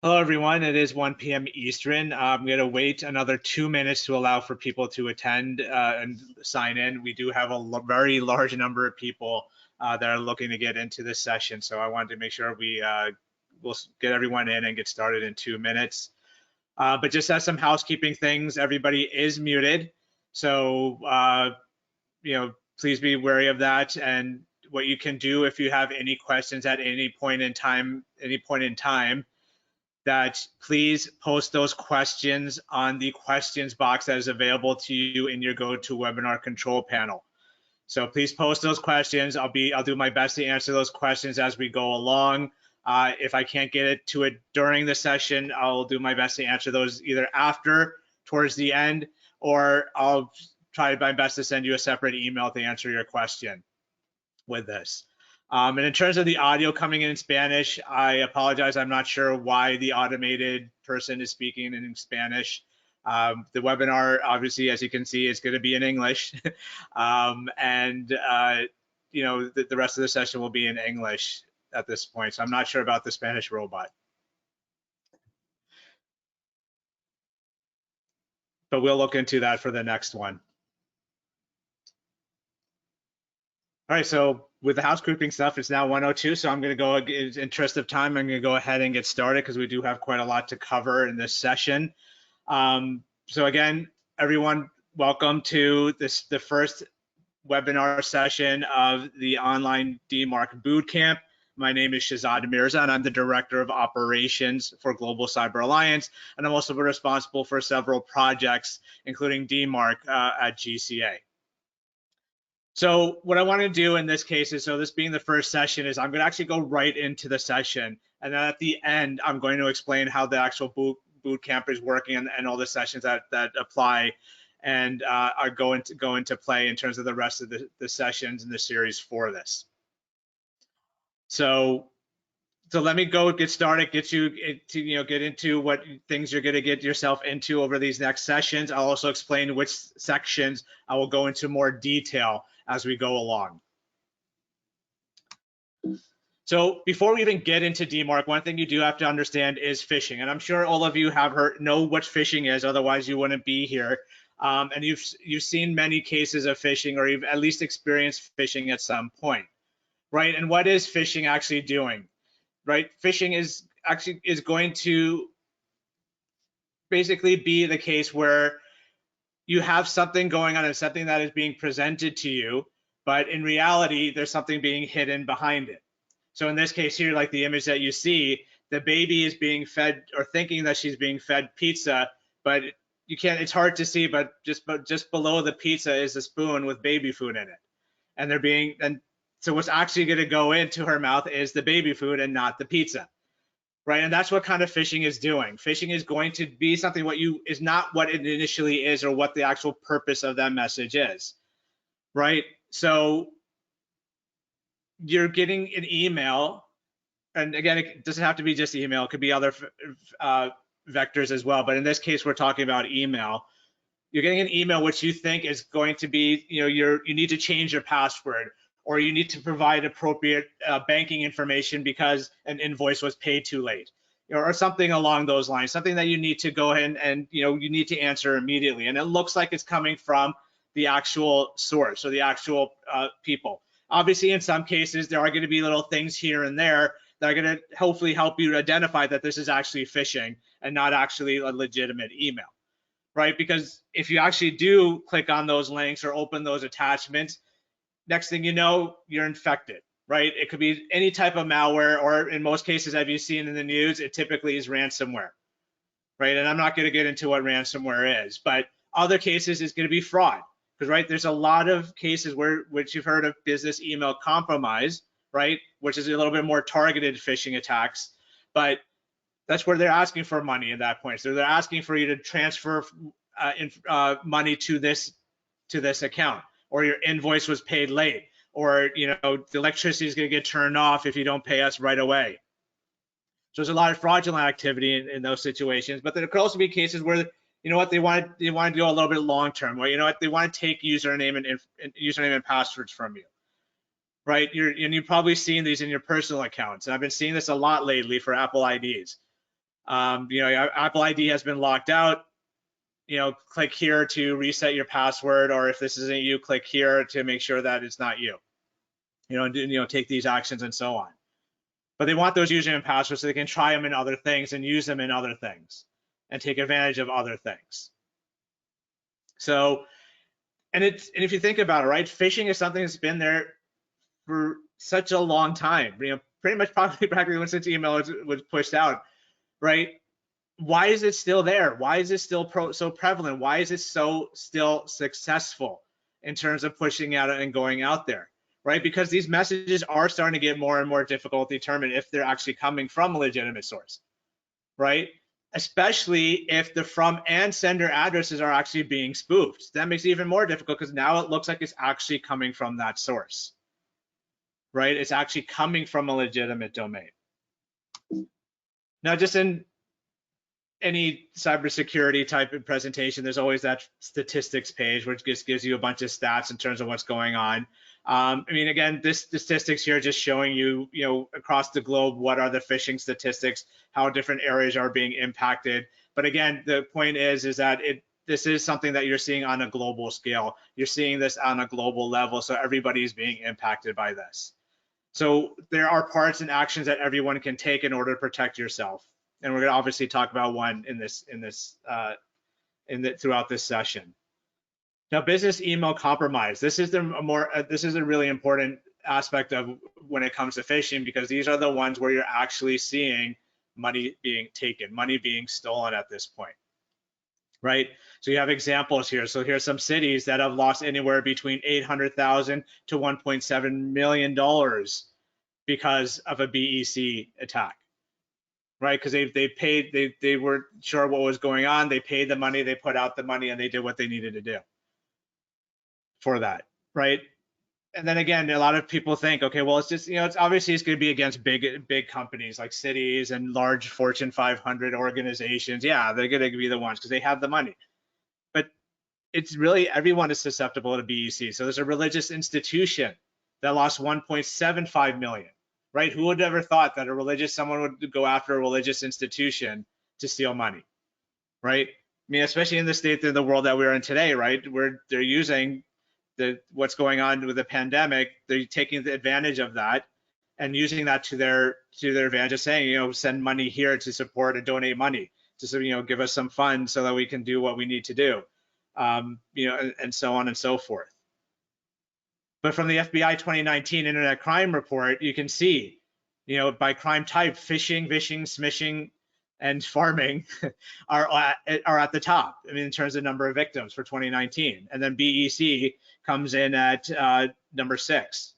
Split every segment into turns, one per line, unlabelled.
Hello, everyone. It is 1 p.m. Eastern. I'm going to wait another 2 minutes to allow for people to attend and sign in. We do have a very large number of people that are looking to get into this session, so I wanted to make sure we'll get everyone in and get started in 2 minutes. But just as some housekeeping things, everybody is muted, so please be wary of that. And what you can do if you have any questions at any point in time, that please post those questions on the questions box that is available to you in your GoToWebinar control panel. So please post those questions. I'll do my best to answer those questions as we go along. If I can't get to it during the session, I'll do my best to answer those either after, towards the end, or I'll try my best to send you a separate email to answer your question with this. And in terms of the audio coming in Spanish, I apologize. I'm not sure why the automated person is speaking in Spanish. The webinar, obviously, as you can see, is going to be in English. The rest of the session will be in English at this point. So I'm not sure about the Spanish robot. But we'll look into that for the next one. All right, so with the housekeeping stuff, it's now 1:02, so I'm going to go, in interest of time, I'm going to go ahead and get started because we do have quite a lot to cover in this session. So again, everyone, welcome to the first webinar session of the online DMARC Bootcamp. My name is Shahzad Mirza, and I'm the Director of Operations for Global Cyber Alliance, and I'm also responsible for several projects, including DMARC at GCA. So what I want to do in this case is, so this being the first session, is I'm going to actually go right into the session. And then at the end, I'm going to explain how the actual boot camp is working and all the sessions that apply and are going to go into play in terms of the rest of the sessions in the series for this. So let me go get started, get into what things you're going to get yourself into over these next sessions. I'll also explain which sections I will go into more detail as we go along. So before we even get into DMARC, one thing you do have to understand is phishing, and I'm sure all of you have know what phishing is, otherwise you wouldn't be here. And you've seen many cases of phishing, or you've at least experienced phishing at some point, right? And what is phishing actually doing? Right, phishing is going to basically be the case where you have something going on and something that is being presented to you, but in reality, there's something being hidden behind it. So in this case here, like the image that you see, the baby is being fed or thinking that she's being fed pizza, but you can't, it's hard to see, but just below the pizza is a spoon with baby food in it. So what's actually going to go into her mouth is the baby food and not the pizza, right? And that's what kind of phishing is doing. Phishing is going to be something is not what it initially is or what the actual purpose of that message is, right? So you're getting an email, and again, it doesn't have to be just email. It could be other vectors as well. But in this case, we're talking about email. You're getting an email which you think is going to be, you need to change your password, or you need to provide appropriate banking information because an invoice was paid too late, or something along those lines, something that you need to go ahead and you need to answer immediately. And it looks like it's coming from the actual source or the actual people. Obviously, in some cases, there are going to be little things here and there that are going to hopefully help you identify that this is actually phishing and not actually a legitimate email, right? Because if you actually do click on those links or open those attachments, next thing you know, you're infected, right? It could be any type of malware, or in most cases, as you've seen in the news, it typically is ransomware, right? And I'm not going to get into what ransomware is, but other cases it's going to be fraud, because right, there's a lot of cases which you've heard of business email compromise, right? Which is a little bit more targeted phishing attacks, but that's where they're asking for money at that point. So they're asking for you to transfer money to this account, or your invoice was paid late, or the electricity is going to get turned off if you don't pay us right away. So there's a lot of fraudulent activity in those situations. But there could also be cases where they want to go a little bit long term, where they want to take username and passwords from you, right? You've probably seen these in your personal accounts, and I've been seeing this a lot lately for Apple IDs. You know, your Apple ID has been locked out. You know, click here to reset your password, or if this isn't you, click here to make sure that it's not you. You know, and, you know, take these actions and so on. But they want those username and passwords so they can try them in other things and use them in other things and take advantage of other things. So, and if you think about it, right, phishing is something that's been there for such a long time. You know, pretty much practically since email was pushed out, right? Why is it still there? Why is it still so prevalent? Why is it so still successful in terms of pushing out and going out there, right? Because these messages are starting to get more and more difficult to determine if they're actually coming from a legitimate source, right? Especially if the from and sender addresses are actually being spoofed. That makes it even more difficult because now it looks like it's actually coming from that source, right? It's actually coming from a legitimate domain. Now, just in any cybersecurity type of presentation, there's always that statistics page, which just gives you a bunch of stats in terms of what's going on. I mean, again, this statistics here just showing you, you know, across the globe, what are the phishing statistics, how different areas are being impacted. But again, the point is that this is something that you're seeing on a global scale. You're seeing this on a global level, so everybody's being impacted by this. So there are parts and actions that everyone can take in order to protect yourself. And we're going to obviously talk about one throughout this session. Now, business email compromise. This is a really important aspect of when it comes to phishing, because these are the ones where you're actually seeing money being taken, money being stolen at this point, right? So you have examples here. So here's some cities that have lost anywhere between $800,000 to $1.7 million because of a BEC attack. Right, because they weren't sure what was going on. They paid the money, they put out the money, and they did what they needed to do for that, right? And then again, a lot of people think, okay, well, it's just, you know, it's obviously it's going to be against big companies like cities and large Fortune 500 organizations. Yeah, they're going to be the ones because they have the money. But it's really everyone is susceptible to BEC. So there's a religious institution that lost 1.75 million. Right? Who would ever thought that someone would go after a religious institution to steal money, right? I mean, especially in the state of the world that we're in today, right? Where they're using what's going on with the pandemic, they're taking advantage of that and using that to their advantage of saying, you know, send money here to support and donate money to, you know, give us some funds so that we can do what we need to do, you know, and so on and so forth. But from the FBI 2019 Internet Crime Report, you can see, you know, by crime type, phishing, smishing, and farming are at the top. I mean, in terms of number of victims for 2019, and then BEC comes in at number 6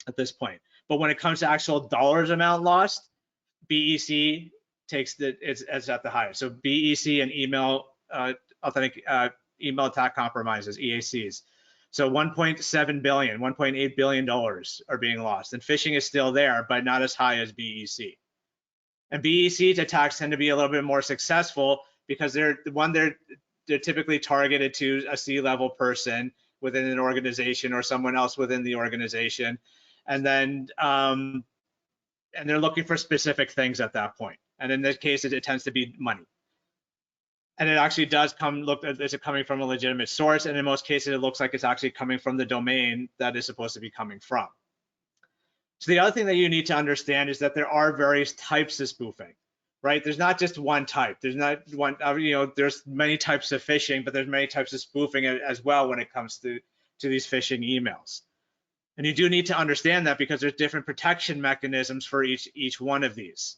at this point. But when it comes to actual dollars amount lost, BEC it's at the highest. So BEC and email attack compromises, EACs. So 1.7 billion, 1.8 billion dollars are being lost, and phishing is still there, but not as high as BEC. And BEC attacks tend to be a little bit more successful because they're typically targeted to a C-level person within an organization or someone else within the organization, and then and they're looking for specific things at that point. And in this case, it tends to be money. And it actually does is it coming from a legitimate source? And in most cases, it looks like it's actually coming from the domain that is supposed to be coming from. So the other thing that you need to understand is that there are various types of spoofing, right? There's not just one type. There's not one, you know, there's many types of phishing, but there's many types of spoofing as well when it comes to these phishing emails. And you do need to understand that because there's different protection mechanisms for each one of these.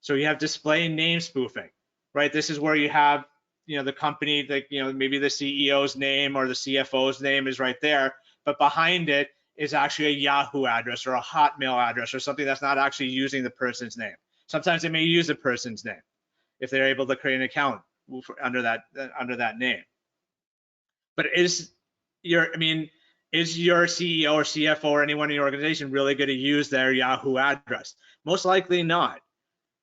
So you have display name spoofing, right? This is where you have, you know, the company, that, you know, maybe the CEO's name or the CFO's name is right there, but behind it is actually a Yahoo address or a Hotmail address or something that's not actually using the person's name. Sometimes they may use the person's name if they're able to create an account under that name. But is your CEO or CFO or anyone in your organization really going to use their Yahoo address? Most likely not.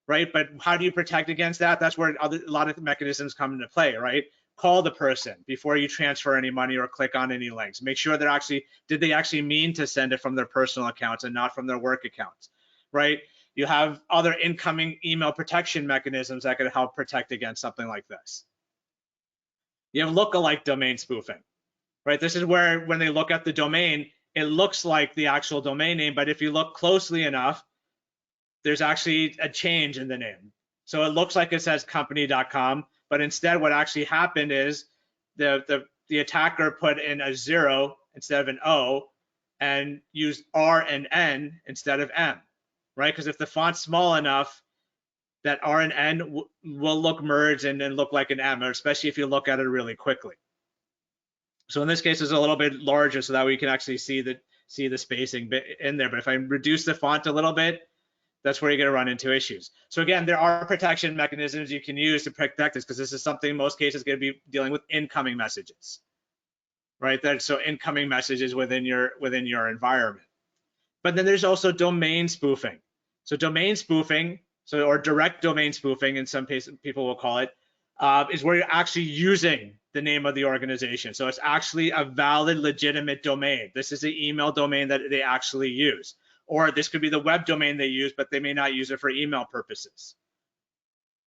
Right? But how do you protect against that? That's where a lot of mechanisms come into play, right? Call the person before you transfer any money or click on any links. Make sure did they actually mean to send it from their personal accounts and not from their work accounts, right? You have other incoming email protection mechanisms that could help protect against something like this. You have lookalike domain spoofing, right? This is where when they look at the domain, it looks like the actual domain name, but if you look closely enough, there's actually a change in the name. So it looks like it says company.com, but instead what actually happened is the attacker put in a 0 instead of an O and used R and N instead of M, right? Because if the font's small enough, that R and N will look merged and look like an M, especially if you look at it really quickly. So in this case, it's a little bit larger so that we can actually see the spacing in there. But if I reduce the font a little bit, that's where you're going to run into issues. So again, there are protection mechanisms you can use to protect this, because this is something in most cases going to be dealing with incoming messages, right? So incoming messages within your environment. But then there's also domain spoofing. So domain spoofing, or direct domain spoofing, in some cases people will call it, is where you're actually using the name of the organization. So it's actually a valid, legitimate domain. This is the email domain that they actually use. Or this could be the web domain they use, but they may not use it for email purposes.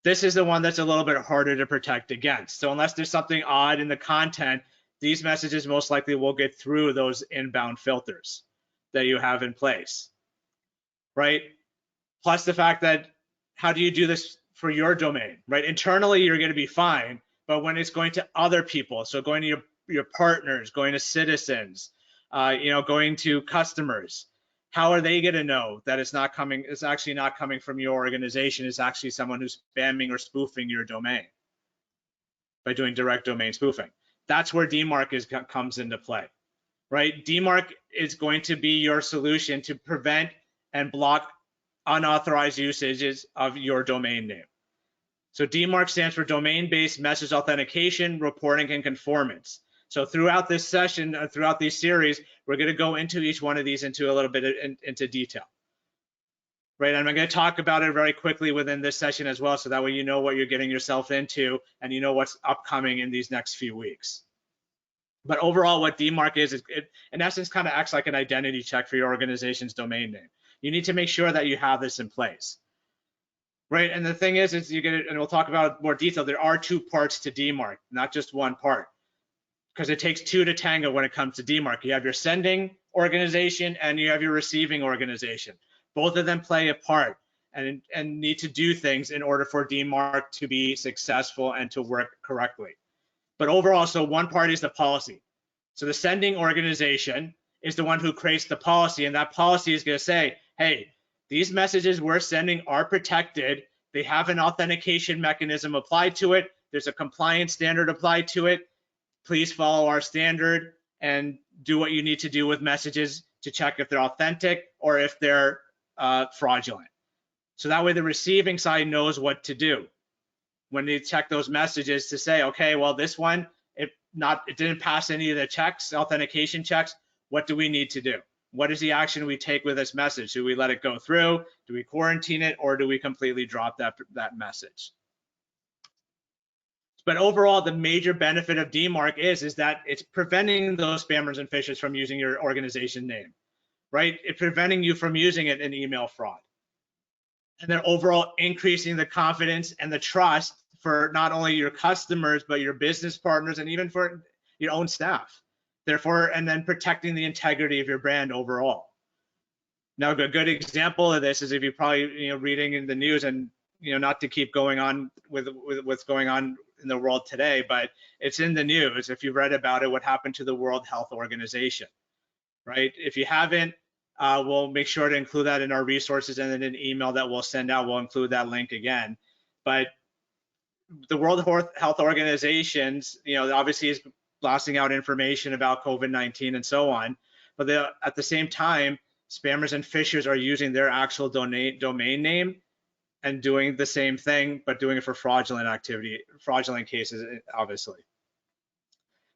This is the one that's a little bit harder to protect against. So unless there's something odd in the content, these messages most likely will get through those inbound filters that you have in place, right? Plus the fact that, how do you do this for your domain, right? Internally, you're going to be fine, but when it's going to other people, so going to your partners, going to citizens, going to customers, how are they going to know that it's actually not coming from your organization? It's actually someone who's spamming or spoofing your domain by doing direct domain spoofing. That's where DMARC comes into play, right? DMARC is going to be your solution to prevent and block unauthorized usages of your domain name. So DMARC stands for Domain-Based Message Authentication, Reporting, and Conformance. So throughout this session, throughout these series, we're going to go into each one of these into a little bit into detail, right? And I'm going to talk about it very quickly within this session as well, so that way you know what you're getting yourself into and you know what's upcoming in these next few weeks. But overall, what DMARC is it, in essence, kind of acts like an identity check for your organization's domain name. You need to make sure that you have this in place, right? And the thing is you get it, and we'll talk about it in more detail. There are two parts to DMARC, not just one part, because it takes two to tango when it comes to DMARC. You have your sending organization and you have your receiving organization. Both of them play a part and need to do things in order for DMARC to be successful and to work correctly. But overall, so one part is the policy. So the sending organization is the one who creates the policy, and that policy is going to say, hey, these messages we're sending are protected. They have an authentication mechanism applied to it. There's a compliance standard applied to it. Please follow our standard and do what you need to do with messages to check if they're authentic or if they're fraudulent. So that way the receiving side knows what to do when they check those messages to say, okay, well, this one, it didn't pass any of the checks, authentication checks. What do we need to do? What is the action we take with this message? Do we let it go through? Do we quarantine it, or do we completely drop that message? But overall, the major benefit of DMARC is that it's preventing those spammers and phishers from using your organization name, right? It's preventing you from using it in email fraud. And then overall increasing the confidence and the trust for not only your customers, but your business partners and even for your own staff. Therefore, and then protecting the integrity of your brand overall. Now, a good example of this is if you're probably reading in the news, and not to keep going on with what's going on in the world today, but it's in the news. If you've read about it, what happened to the World Health Organization, right? If you haven't, we'll make sure to include that in our resources, and in an email that we'll send out, we'll include that link again. But the World Health Organizations, obviously is blasting out information about COVID-19 and so on, but at the same time, spammers and phishers are using their actual domain name and doing the same thing, but doing it for fraudulent cases, obviously.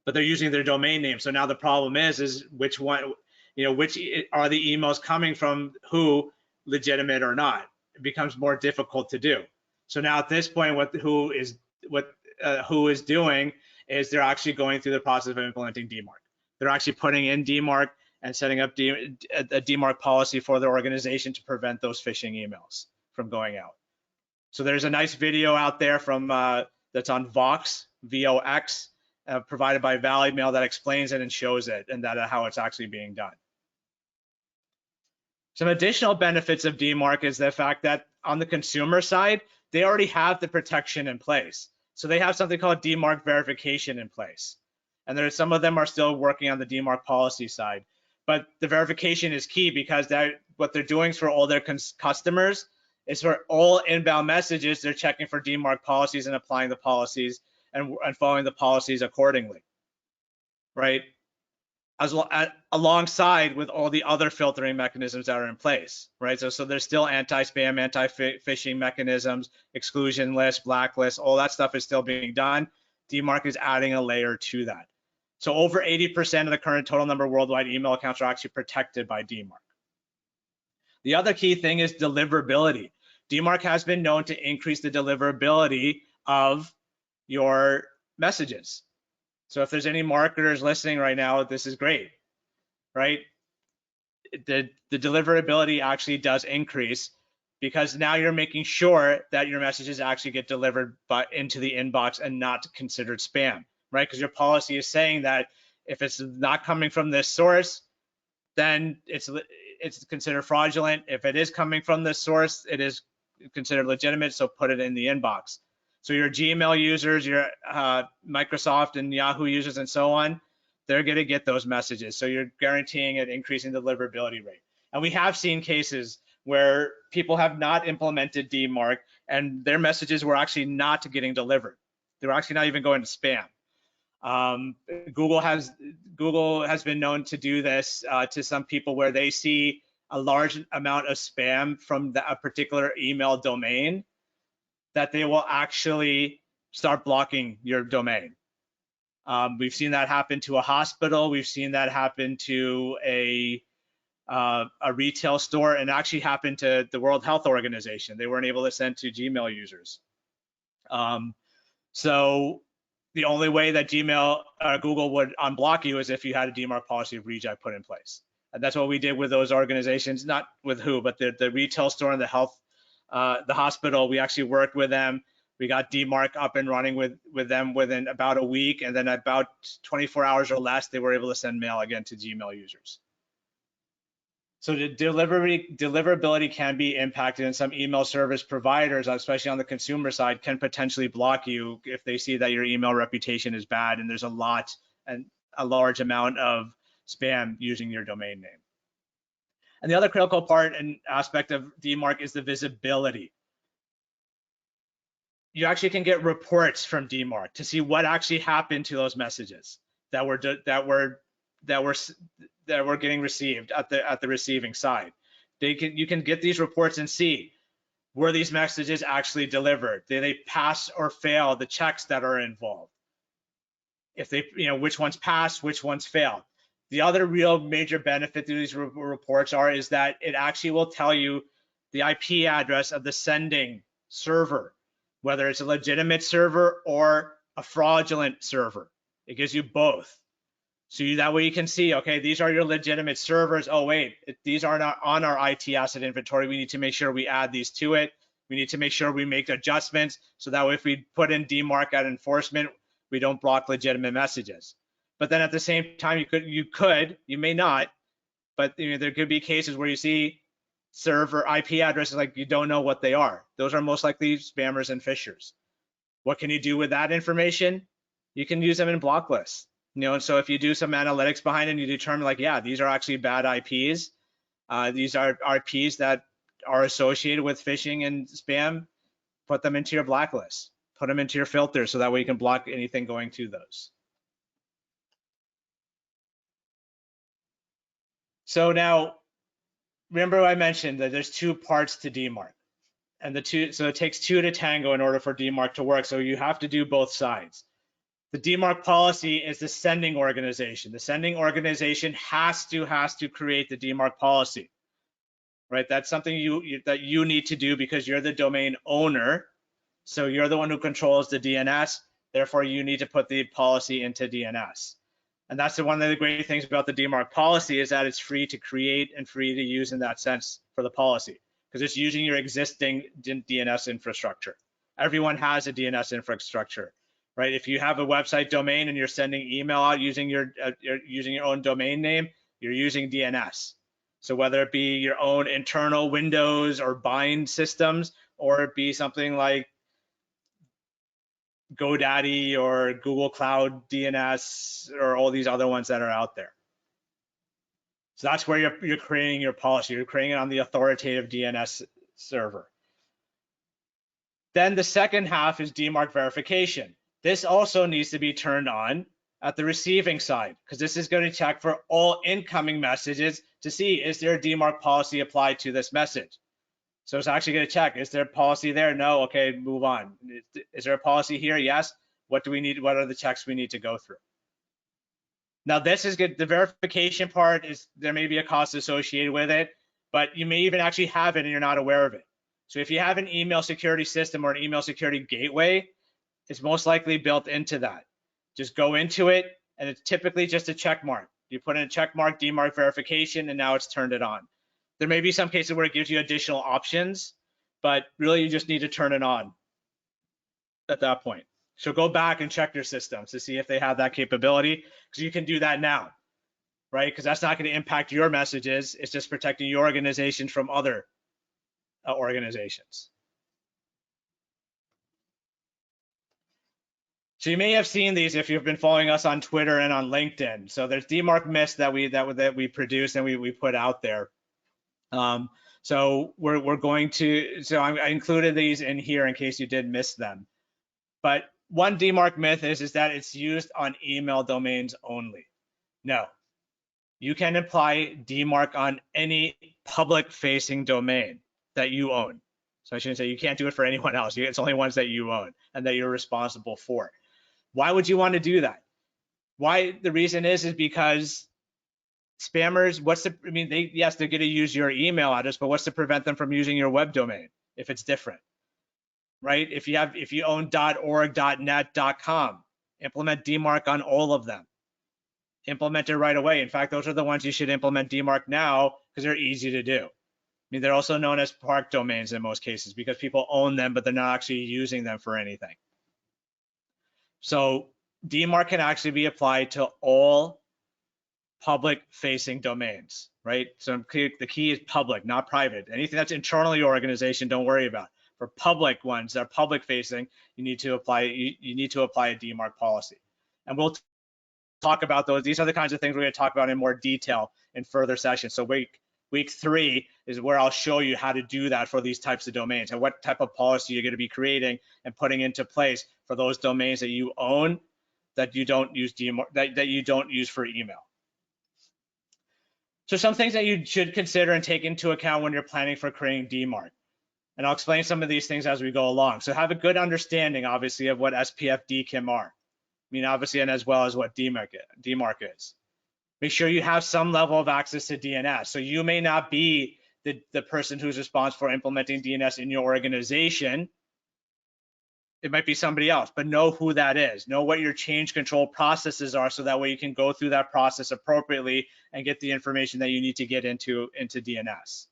But they're using their domain name. So now the problem is which one, which are the emails coming from, who, legitimate or not? It becomes more difficult to do. So now at this point, what who is doing is they're actually going through the process of implementing DMARC. They're actually putting in DMARC and setting up a DMARC policy for their organization to prevent those phishing emails from going out. So there's a nice video out there from that's on Vox, VOX, provided by Valley Mail that explains it and shows it and that how it's actually being done. Some additional benefits of DMARC is the fact that on the consumer side, they already have the protection in place. So they have something called DMARC verification in place. And there's some of them are still working on the DMARC policy side. But the verification is key because what they're doing for all their customers is for all inbound messages, they're checking for DMARC policies and applying the policies and following the policies accordingly, right? Alongside with all the other filtering mechanisms that are in place, right? So there's still anti-spam, anti-phishing mechanisms, exclusion lists, blacklists, all that stuff is still being done. DMARC is adding a layer to that. So over 80% of the current total number of worldwide email accounts are actually protected by DMARC. The other key thing is deliverability. DMARC has been known to increase the deliverability of your messages. So if there's any marketers listening right now, this is great, right? The deliverability actually does increase because now you're making sure that your messages actually get delivered into the inbox and not considered spam, right? Because your policy is saying that if it's not coming from this source, then it's considered fraudulent. If it is coming from this source, it is considered legitimate, so put it in the inbox. So your Gmail users, your Microsoft and Yahoo users and so on, they're going to get those messages. So you're guaranteeing an increasing deliverability rate. And we have seen cases where people have not implemented DMARC and their messages were actually not getting delivered. They were actually not even going to spam. Google has been known to do this to some people where they see a large amount of spam from a particular email domain, that they will actually start blocking your domain. We've seen that happen to a hospital. We've seen that happen to a retail store, and actually happened to the World Health Organization. They weren't able to send to Gmail users. So the only way that Google would unblock you is if you had a DMARC policy of reject put in place. And that's what we did with those organizations, not with who, but the retail store and the hospital. We actually worked with them. We got DMARC up and running with them within about a week, and then about 24 hours or less, they were able to send mail again to Gmail users. So the deliverability can be impacted, and some email service providers, especially on the consumer side, can potentially block you if they see that your email reputation is bad and there's a large amount of spam using your domain name. And the other critical part and aspect of DMARC is the visibility. You actually can get reports from DMARC to see what actually happened to those messages that were getting received at the receiving side. You can get these reports and see, were these messages actually delivered? Did they pass or fail the checks that are involved? If they, which ones passed, which ones failed. The other real major benefit to these reports is that it actually will tell you the IP address of the sending server, whether it's a legitimate server or a fraudulent server. It gives you both. So that way you can see, okay, these are your legitimate servers. Oh, wait, these are not on our IT asset inventory. We need to make sure we add these to it. We need to make sure we make adjustments so that way if we put in DMARC at enforcement, we don't block legitimate messages. But then at the same time, you may not, but there could be cases where you see server IP addresses like you don't know what they are. Those are most likely spammers and phishers. What can you do with that information? You can use them in block lists. And so if you do some analytics behind it and you determine like, yeah, these are actually bad IPs. These are IPs that are associated with phishing and spam, put them into your blacklist, put them into your filter so that way you can block anything going to those. So now, remember I mentioned that there's two parts to DMARC, and so it takes two to tango in order for DMARC to work. So you have to do both sides. The DMARC policy is the sending organization. The sending organization has to create the DMARC policy, right? That's something that you need to do because you're the domain owner. So you're the one who controls the DNS. Therefore, you need to put the policy into DNS. And that's one of the great things about the DMARC policy is that it's free to create and free to use in that sense for the policy, because it's using your existing DNS infrastructure. Everyone has a DNS infrastructure, right? If you have a website domain and you're sending email out using your own domain name, you're using DNS. So whether it be your own internal Windows or bind systems, or it be something like GoDaddy or Google Cloud DNS or all these other ones that are out there. So that's where you're creating your policy. You're creating it on the authoritative DNS server. Then the second half is DMARC verification. This also needs to be turned on at the receiving side, because this is going to check for all incoming messages to see, is there a DMARC policy applied to this message? So it's actually going to check, is there a policy there? No, okay, move on. Is there a policy here? Yes. What do we need? What are the checks we need to go through? Now this is good. The verification part is, there may be a cost associated with it, but you may even actually have it and you're not aware of it. So if you have an email security system or an email security gateway, it's most likely built into that. Just go into it, and it's typically just a check mark. You put in a check mark, DMARC verification, and now it's turned it on. There may be some cases where it gives you additional options, but really you just need to turn it on at that point. So go back and check your systems to see if they have that capability, because you can do that now, right? Because that's not going to impact your messages. It's just protecting your organization from other organizations. So you may have seen these if you've been following us on Twitter and on LinkedIn. So there's DMARC myths that we produce and we put out there. So we're going to, so I included these in here in case you did miss them. But one DMARC myth is that it's used on email domains only. No, you can apply DMARC on any public-facing domain that you own. So I shouldn't say you can't do it for anyone else. It's only ones that you own and that you're responsible for. Why would you want to do that? Why? The reason is because spammers, yes, they're going to use your email address, but what's to prevent them from using your web domain if it's different, right? If you own .org, .net, .com, implement DMARC on all of them. Implement it right away. In fact, those are the ones you should implement DMARC now because they're easy to do. I mean, they're also known as park domains in most cases because people own them, but they're not actually using them for anything. So DMARC can actually be applied to all public-facing domains, right? So the key is public, not private. Anything that's internal to your organization, don't worry about. For public ones that are public-facing, you need to apply a DMARC policy, and we'll talk about those. These are the kinds of things we're going to talk about in more detail in further sessions. So week 3 is where I'll show you how to do that for these types of domains and what type of policy you're going to be creating and putting into place for those domains that you own that you don't use that you don't use for email. So some things that you should consider and take into account when you're planning for creating DMARC. And I'll explain some of these things as we go along. So have a good understanding, obviously, of what SPF DKIM are. I mean, obviously, and as well as what DMARC is. Make sure you have some level of access to DNS. So you may not be the person who's responsible for implementing DNS in your organization. It might be somebody else, but know who that is. Know what your change control processes are, so that way you can go through that process appropriately and get the information that you need to get into DNS.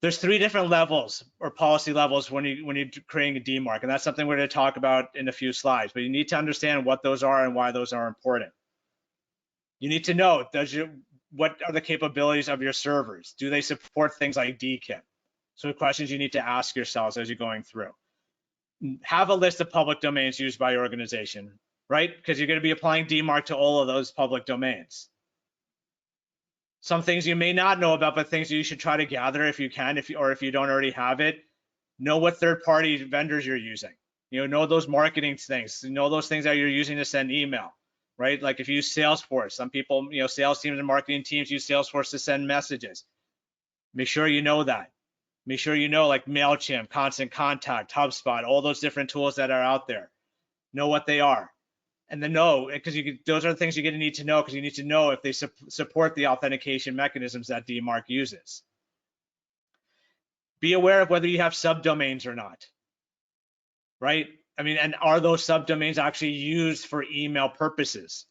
There's 3 different levels or policy levels when you're creating a DMARC, and that's something we're going to talk about in a few slides, but you need to understand what those are and why those are important. You need to know, what are the capabilities of your servers? Do they support things like DKIM? So questions you need to ask yourselves as you're going through. Have a list of public domains used by your organization, right? Because you're going to be applying DMARC to all of those public domains. Some things you may not know about, but things you should try to gather if you can, if you don't already have it. Know what third-party vendors you're using. Know those marketing things. Know those things that you're using to send email, right? Like if you use Salesforce, some people, sales teams and marketing teams use Salesforce to send messages. Make sure you know that. Make sure you know, like MailChimp, Constant Contact, HubSpot, all those different tools that are out there. Know what they are. And then know, because those are the things you're going to need to know, because you need to know if they support the authentication mechanisms that DMARC uses. Be aware of whether you have subdomains or not, right? I mean, and are those subdomains actually used for email purposes,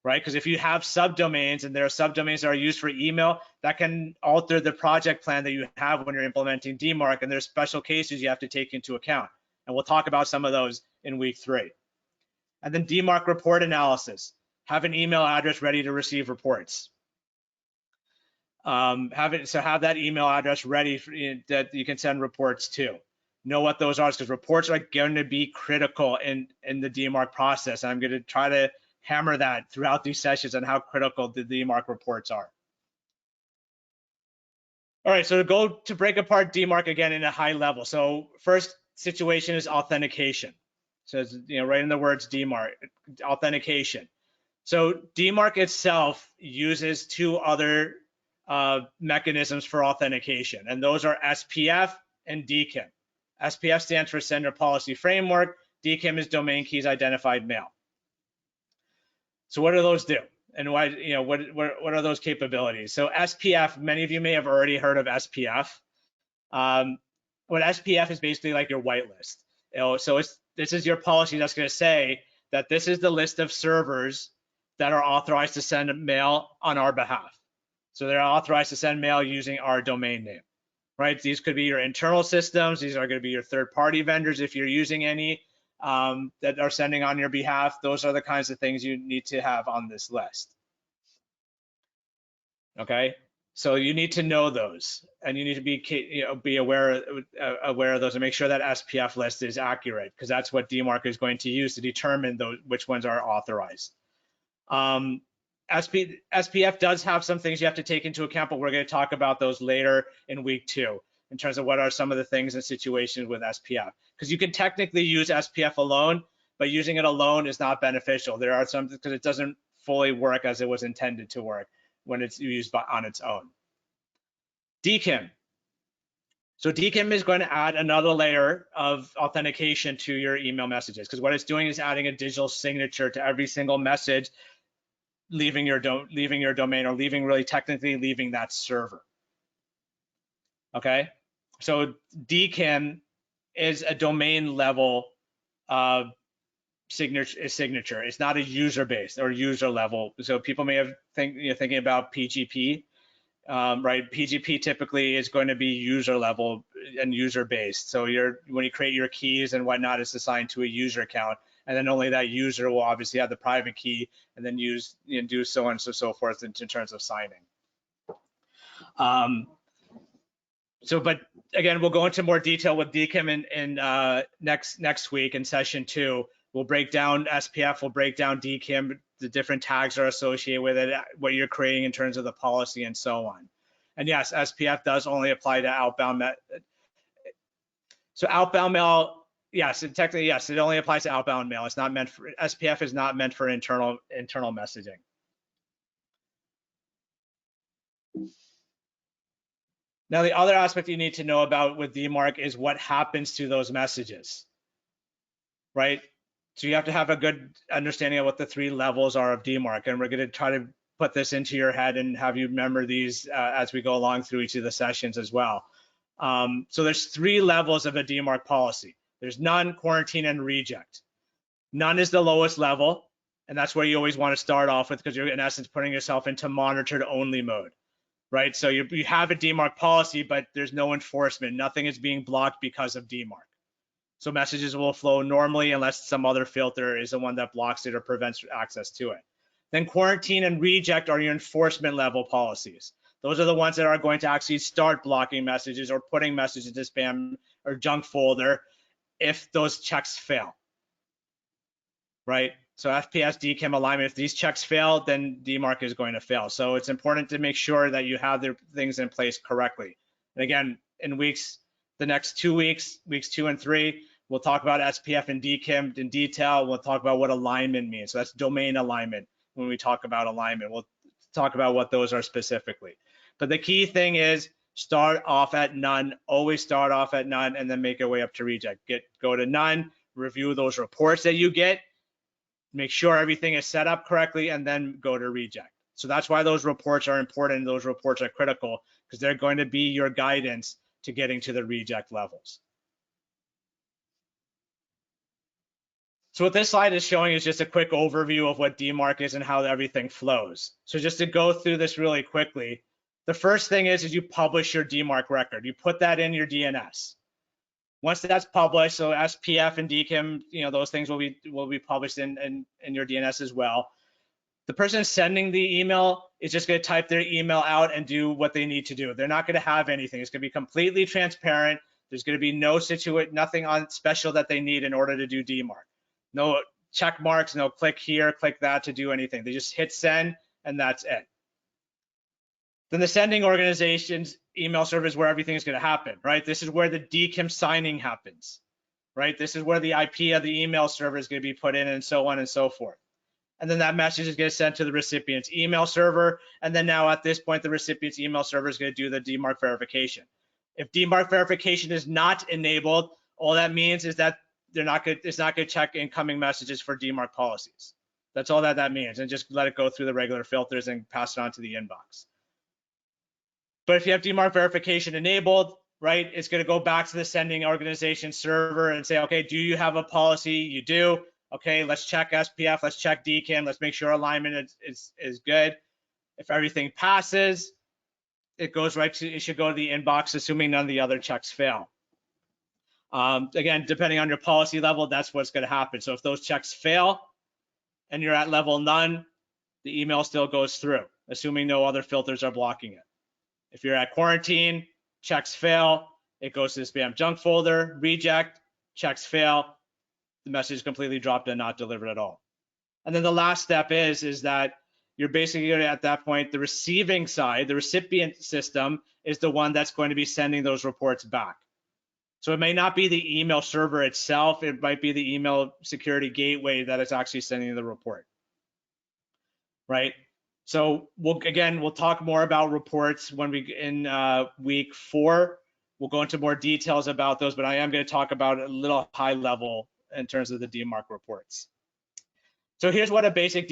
right? Because if you have subdomains and there are subdomains that are used for email, that can alter the project plan that you have when you're implementing DMARC, and there's special cases you have to take into account. And we'll talk about some of those in week 3. And then DMARC report analysis. Have an email address ready to receive reports. Have that email address ready that you can send reports to. Know what those are, because reports are going to be critical in the DMARC process. And I'm going to try to hammer that throughout these sessions on how critical the DMARC reports are. All right, so to break apart DMARC again in a high level. So first situation is authentication. So it's, right in the words DMARC, authentication. So DMARC itself uses 2 other mechanisms for authentication, and those are SPF and DKIM. SPF stands for Sender Policy Framework. DKIM is Domain Keys Identified Mail. So what do those do? And why, what are those capabilities? So SPF, many of you may have already heard of SPF. What SPF is basically like your whitelist. So this is your policy that's going to say that this is the list of servers that are authorized to send mail on our behalf. So they're authorized to send mail using our domain name, right? These could be your internal systems. These are going to be your third-party vendors if you're using any that are sending on your behalf. Those are the kinds of things you need to have on this list. Okay, so you need to know those, and you need to be aware of those and make sure that SPF list is accurate, because that's what DMARC is going to use to determine which ones are authorized. SPF does have some things you have to take into account, but we're going to talk about those later in week 2 in terms of what are some of the things and situations with SPF, because you can technically use SPF alone, but using it alone is not beneficial. There are some, because it doesn't fully work as it was intended to work when it's used on its own. DKIM. So DKIM is going to add another layer of authentication to your email messages, because what it's doing is adding a digital signature to every single message leaving your domain, or leaving that server. Okay, so DKIM is a domain level signature. It's not a user-based or user level. So people may have thinking about PGP, right? PGP typically is going to be user level and user-based. So when you create your keys and whatnot, it's assigned to a user account, and then only that user will obviously have the private key, and then do so on and so forth in terms of signing. But again, we'll go into more detail with DKIM in next week in session 2. We'll break down SPF, we'll break down DKIM, the different tags are associated with it, what you're creating in terms of the policy, and so on. And yes, SPF does only apply to outbound. So outbound mail, yes, technically, yes, it only applies to outbound mail. It's not meant for, SPF is not meant for internal messaging. Now, the other aspect you need to know about with DMARC is what happens to those messages, right? So you have to have a good understanding of what the 3 levels are of DMARC, and we're going to try to put this into your head and have you remember these as we go along through each of the sessions as well. So there's 3 levels of a DMARC policy. There's none, quarantine, and reject. None is the lowest level, and that's where you always want to start off with, because you're in essence putting yourself into monitored only mode, right? So you have a DMARC policy, but there's no enforcement. Nothing is being blocked because of DMARC. So messages will flow normally unless some other filter is the one that blocks it or prevents access to it. Then quarantine and reject are your enforcement level policies. Those are the ones that are going to actually start blocking messages or putting messages to spam or junk folder if those checks fail, right? So FPS, DKIM, alignment, if these checks fail, then DMARC is going to fail. So it's important to make sure that you have the things in place correctly. And again, in the next 2 weeks, weeks 2 and 3, we'll talk about SPF and DKIM in detail. We'll talk about what alignment means. So that's domain alignment. When we talk about alignment, we'll talk about what those are specifically. But the key thing is start off at none, always start off at none, and then make your way up to reject. Go to none, review those reports that you get, make sure everything is set up correctly, and then go to reject. So that's why those reports are important. Those reports are critical, because they're going to be your guidance to getting to the reject levels. So what this slide is showing is just a quick overview of what DMARC is and how everything flows. So just to go through this really quickly, the first thing is you publish your DMARC record. You put that in your DNS. Once that's published, so SPF and DKIM, those things will be published in your DNS as well. The person sending the email is just going to type their email out and do what they need to do. They're not going to have anything. It's going to be completely transparent. There's going to be nothing on special that they need in order to do DMARC. No check marks, no click here, click that to do anything. They just hit send and that's it. Then the sending organization's email server is where everything is going to happen, right? This is where the DKIM signing happens, right? This is where the IP of the email server is going to be put in and so on and so forth. And then that message is going to send to the recipient's email server. And then now at this point, the recipient's email server is going to do the DMARC verification. If DMARC verification is not enabled, all that means is that it's not going to check incoming messages for DMARC policies. That's all that means, and just let it go through the regular filters and pass it on to the inbox. But if you have DMARC verification enabled, right, it's going to go back to the sending organization server and say, okay, do you have a policy? You do. Okay, let's check SPF, let's check DKIM, let's make sure alignment is good. If everything passes, it should go to the inbox, assuming none of the other checks fail. Again, depending on your policy level, that's what's going to happen. So if those checks fail and you're at level none, the email still goes through, assuming no other filters are blocking it. If you're at quarantine, checks fail, it goes to the spam junk folder, reject, checks fail, the message is completely dropped and not delivered at all. And then the last step is that you're basically at that point, the receiving side, the recipient system is the one that's going to be sending those reports back. So it may not be the email server itself, it might be the email security gateway that is actually sending the report, right? So we'll talk more about reports when in week 4. We'll go into more details about those, but I am going to talk about a little high level in terms of the DMARC reports. So here's what a basic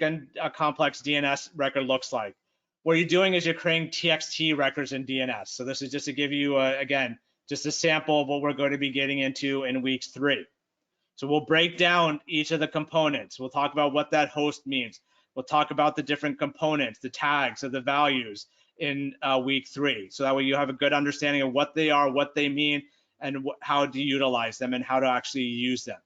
and complex DNS record looks like. What you're doing is you're creating TXT records in DNS. So this is just to give you, again, just a sample of what we're going to be getting into in week 3. So we'll break down each of the components. We'll talk about what that host means. We'll talk about the different components, the tags of the values in week 3. So that way you have a good understanding of what they are, what they mean, and how to utilize them and how to actually use them.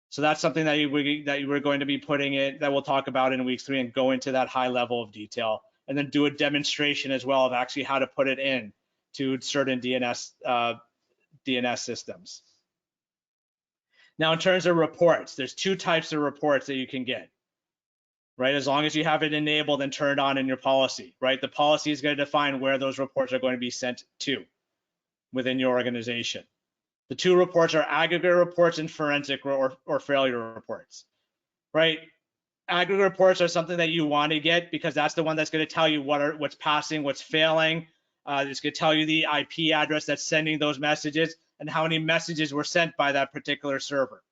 So that's something that we're going to be putting in, that we'll talk about in week 3 and go into that high level of detail, and then do a demonstration as well of actually how to put it in to certain DNS systems. Now, in terms of reports, there's 2 types of reports that you can get, right? As long as you have it enabled and turned on in your policy, right? The policy is going to define where those reports are going to be sent to within your organization. The 2 reports are aggregate reports and forensic or failure reports, right? Aggregate reports are something that you want to get because that's the one that's going to tell you what's passing, what's failing. It's going to tell you the IP address that's sending those messages and how many messages were sent by that particular server,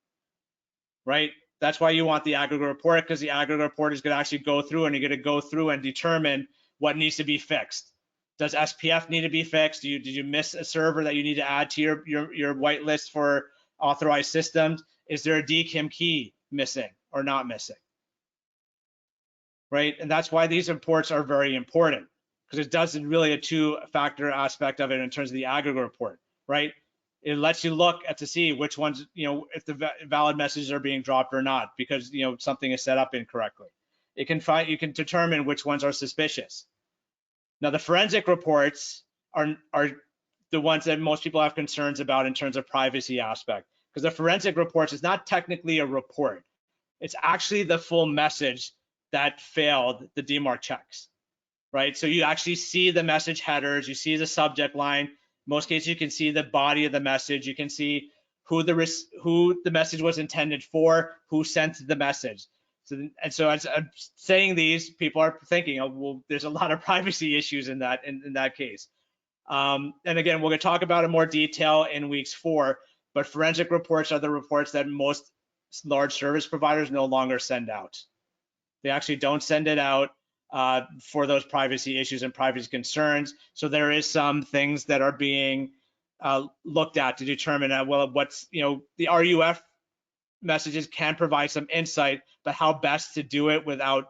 right? That's why you want the aggregate report, because the aggregate report is going to actually go through and you're going to go through and determine what needs to be fixed. Does SPF need to be fixed? Did you miss a server that you need to add to your whitelist for authorized systems? Is there a DKIM key missing or not missing? Right, and that's why these reports are very important, because it does really a 2-factor aspect of it in terms of the aggregate report, right? It lets you look to see which ones, if the valid messages are being dropped or not, because something is set up incorrectly. You can determine which ones are suspicious. Now, the forensic reports are the ones that most people have concerns about in terms of privacy aspect, because the forensic reports is not technically a report. It's actually the full message that failed the DMARC checks, right? So you actually see the message headers, you see the subject line. In most cases, you can see the body of the message. You can see who the message was intended for, who sent the message. So as I'm saying these, people are thinking, oh, well, there's a lot of privacy issues in that case. And again, we're going to talk about in more detail in weeks 4, but forensic reports are the reports that most large service providers no longer send out. They actually don't send it out for those privacy issues and privacy concerns. So there is some things that are being looked at to determine, well, what's, the RUF messages can provide some insight, but how best to do it without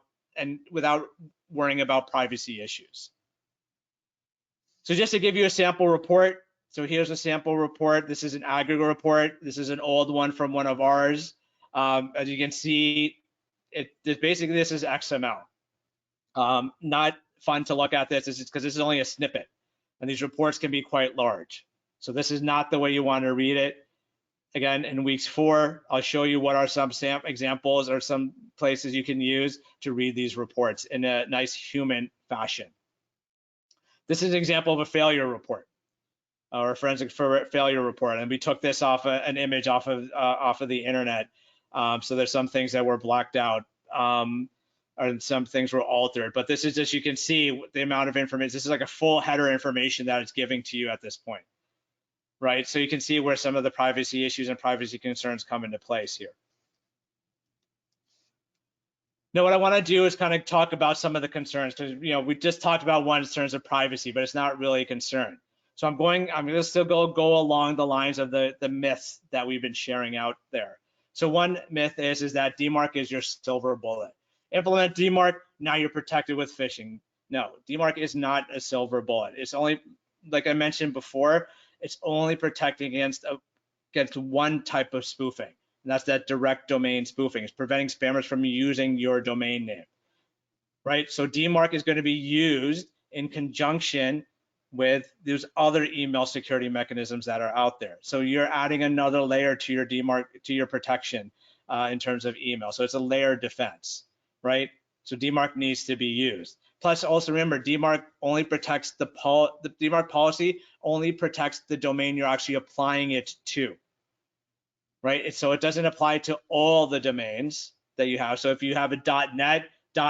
worrying about privacy issues. So just to give you a sample report, so here's a sample report. This is an aggregate report. This is an old one from one of ours. As you can see, basically this is XML. Not fun to look at this because this is only a snippet, and these reports can be quite large. So this is not the way you want to read it. Again, in weeks 4, I'll show you what are some examples or some places you can use to read these reports in a nice human fashion. This is an example of a failure report or a forensic failure report, and we took this off an image off of the internet. So there's some things that were blacked out, and some things were altered. But this is just, you can see the amount of information. This is like a full header information that it's giving to you at this point, right? So you can see where some of the privacy issues and privacy concerns come into place here. Now, what I want to do is kind of talk about some of the concerns, because we just talked about one in terms of privacy, but it's not really a concern. So I'm going to still go along the lines of the myths that we've been sharing out there. So one myth is that DMARC is your silver bullet. Implement DMARC, now you're protected with phishing. No, DMARC is not a silver bullet. It's only, like I mentioned before, it's only protecting against one type of spoofing. And that's that direct domain spoofing. It's preventing spammers from using your domain name, right? So DMARC is going to be used in conjunction with those other email security mechanisms that are out there. So you're adding another layer to your DMARC, to your protection in terms of email. So it's a layered defense, right? So DMARC needs to be used. Plus, also remember, DMARC only protects the DMARC policy only protects the domain you're actually applying it to. Right, so it doesn't apply to all the domains that you have. So if you have a .net,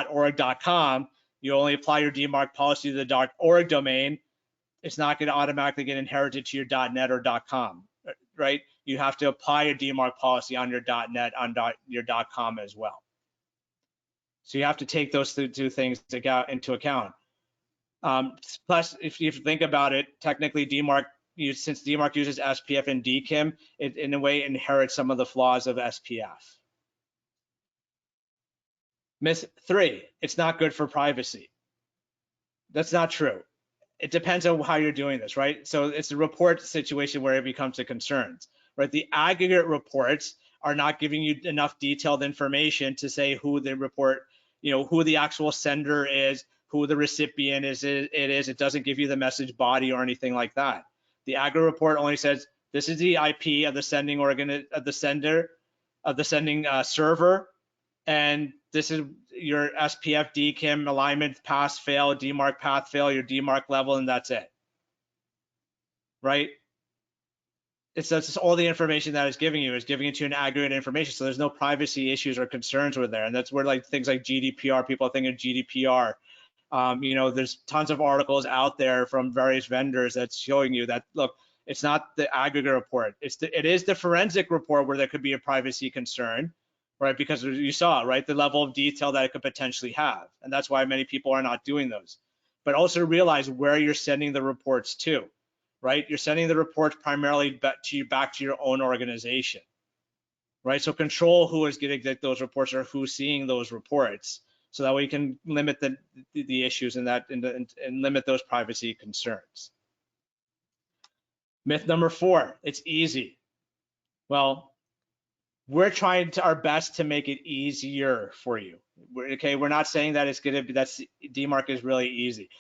.org, .com, you only apply your DMARC policy to the .org domain. It's not going to automatically get inherited to your .net or .com, right? You have to apply your DMARC policy on your .net, on your .com as well. So you have to take those two things into account. Plus, if you think about it, technically DMARC, since DMARC uses SPF and DKIM, it in a way inherits some of the flaws of SPF. Myth 3, it's not good for privacy. That's not true. It depends on how you're doing this, right? So it's a report situation where it becomes a concern, right? The aggregate reports are not giving you enough detailed information to say who the report, who the actual sender is, who the recipient is. It doesn't give you the message body or anything like that. The aggregate report only says this is the IP of the sending sending server, and this is your SPF, DKIM, alignment, pass, fail, DMARC path, fail, your DMARC level, and that's it. Right? It's just all the information that it's giving you is giving it to an aggregate information, so there's no privacy issues or concerns with there, and that's where things like GDPR, people think of GDPR. There's tons of articles out there from various vendors that's showing you that, look, it's not the aggregate report. It is the forensic report where there could be a privacy concern, right? Because you saw, right, the level of detail that it could potentially have. And that's why many people are not doing those. But also realize where you're sending the reports to, right? You're sending the reports primarily back to your own organization, right? So control who is getting those reports or who's seeing those reports, so that way you can limit the issues and limit those privacy concerns. Myth number 4, it's easy. Well, we're trying our best to make it easier for you. We're not saying that it's gonna be, DMARC is really easy.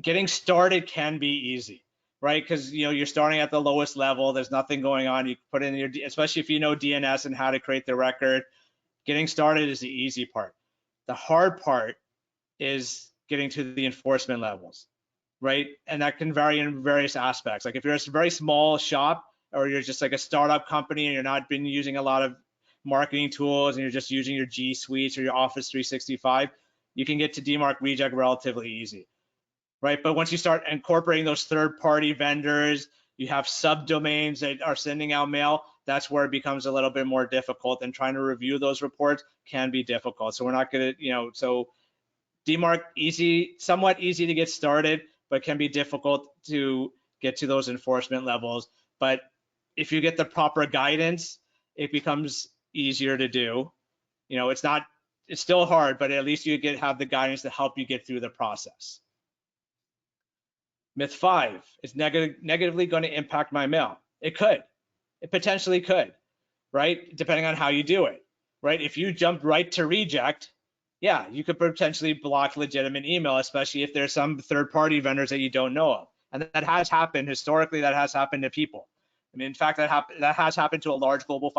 Getting started can be easy, right? Because you're starting at the lowest level. There's nothing going on. You put in your, especially if you know DNS and how to create the record. Getting started is the easy part. The hard part is getting to the enforcement levels, right? And that can vary in various aspects. Like if you're a very small shop, or you're just like a startup company and you're not been using a lot of marketing tools and you're just using your G Suites or your Office 365, you can get to DMARC reject relatively easy, right? But once you start incorporating those third-party vendors, you have subdomains that are sending out mail, that's where it becomes a little bit more difficult, and trying to review those reports can be difficult. So we're not gonna, so DMARC somewhat easy to get started, but can be difficult to get to those enforcement levels. But if you get the proper guidance, it becomes easier to do. You know, it's still hard, but at least you have the guidance to help you get through the process. Myth 5, is negatively going to impact my mail. It could. It potentially could, right? Depending on how you do it, right? If you jump right to reject, yeah, you could potentially block legitimate email, especially if there's some third-party vendors that you don't know of. And that has happened historically. That has happened to people. I mean, in fact, that has happened to a large global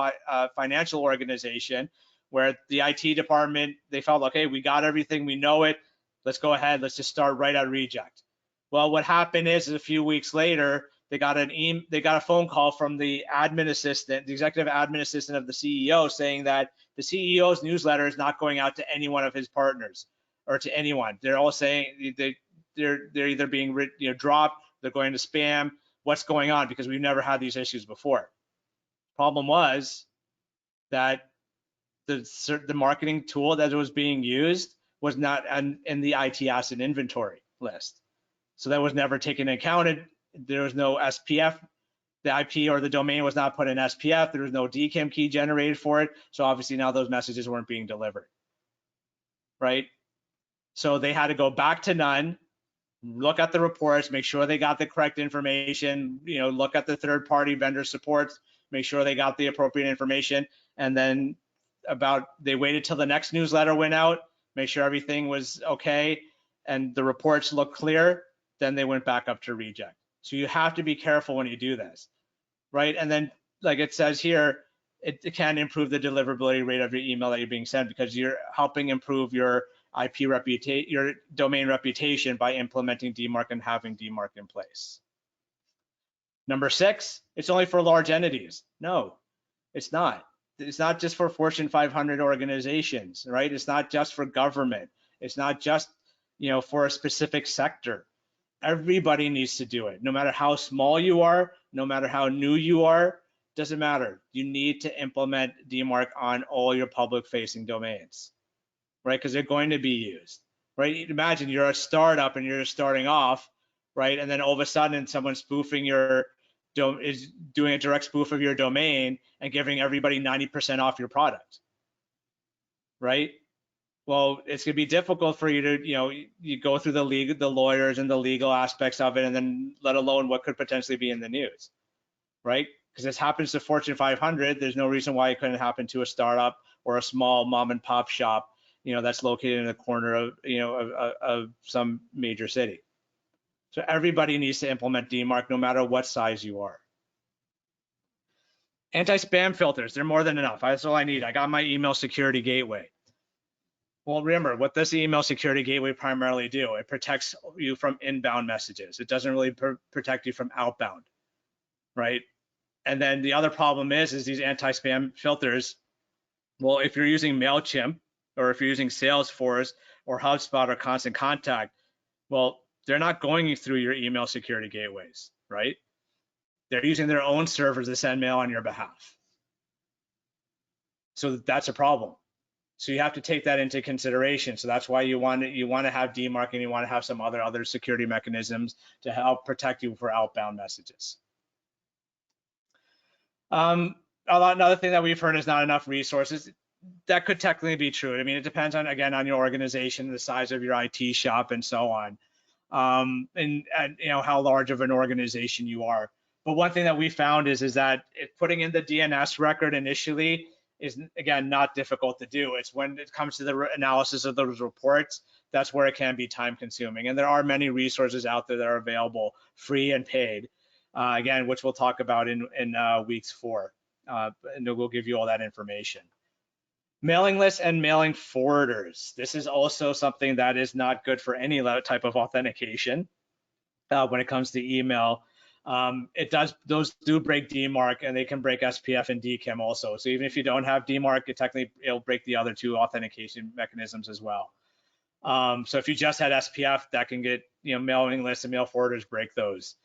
financial organization where the IT department, they felt, okay, we got everything, we know it. Let's go ahead. Let's just start right at reject. Well, what happened is a few weeks later, they got a phone call from the admin assistant, the executive admin assistant of the CEO, saying that the CEO's newsletter is not going out to any one of his partners or to anyone. They're all saying they're either being dropped, they're going to spam. What's going on? Because we've never had these issues before. Problem was that the marketing tool that was being used was not in the IT asset inventory list. So that was never taken into account. There was no SPF. The IP or the domain was not put in SPF. There was no DKIM key generated for it. So obviously now those messages weren't being delivered, right? So they had to go back to none, look at the reports, make sure they got the correct information, look at the third-party vendor supports, make sure they got the appropriate information, and then they waited till the next newsletter went out, make sure everything was okay, and the reports looked clear, then they went back up to reject. So you have to be careful when you do this, right? And then, like it says here, it can improve the deliverability rate of your email that you're being sent because you're helping improve your IP reputation, your domain reputation by implementing DMARC and having DMARC in place. Number 6, it's only for large entities. No, it's not. It's not just for Fortune 500 organizations, right? It's not just for government. It's not just, for a specific sector. Everybody needs to do it. No matter how small you are, no matter how new you are, doesn't matter. You need to implement DMARC on all your public-facing domains, right? Because they're going to be used, right? Imagine you're a startup and you're starting off, right? And then all of a sudden someone's spoofing is doing a direct spoof of your domain and giving everybody 90% off your product, right? Well, it's gonna be difficult for you to, you go through the lawyers and the legal aspects of it, and then let alone what could potentially be in the news, right? Because this happens to Fortune 500. There's no reason why it couldn't happen to a startup or a small mom and pop shop, that's located in a corner of, of some major city. So everybody needs to implement DMARC no matter what size you are. Anti-spam filters, they're more than enough. That's all I need. I got my email security gateway. Well, remember, what does the email security gateway primarily do? It protects you from inbound messages. It doesn't really protect you from outbound, right? And then the other problem is these anti-spam filters, well, if you're using MailChimp or if you're using Salesforce or HubSpot or Constant Contact, well, they're not going through your email security gateways, right? They're using their own servers to send mail on your behalf. So that's a problem. So you have to take that into consideration. So that's why you want to have DMARC and you want to have some other security mechanisms to help protect you for outbound messages. Another thing that we've heard is not enough resources. That could technically be true. I mean, it depends on, again, on your organization, the size of your IT shop, and so on, and how large of an organization you are. But one thing that we found is that putting in the DNS record initially is, again, not difficult to do. It's when it comes to the analysis of those reports, that's where it can be time consuming. And there are many resources out there that are available, free and paid, again, which we'll talk about in weeks 4, and we'll give you all that information. Mailing lists and mailing forwarders. This is also something that is not good for any type of authentication when it comes to email. Those do break DMARC, and they can break SPF and DKIM also. So even if you don't have DMARC, it'll break the other 2 authentication mechanisms as well. So if you just had SPF, that can get, mailing lists and mail forwarders break those.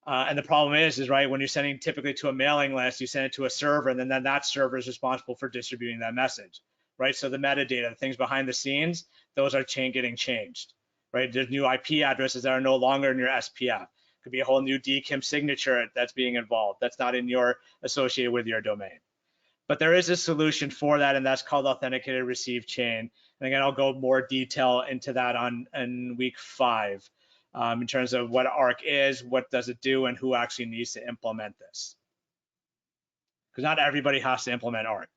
And the problem is right, when you're sending typically to a mailing list, you send it to a server, and then that server is responsible for distributing that message, right? So the metadata, the things behind the scenes, those are getting changed, right? There's new IP addresses that are no longer in your SPF. Could be a whole new DKIM signature that's being involved. That's not associated with your domain. But there is a solution for that, and that's called authenticated receive chain. And again, I'll go more detail into that in week 5 in terms of what ARC is, what does it do, and who actually needs to implement this. Because not everybody has to implement ARC,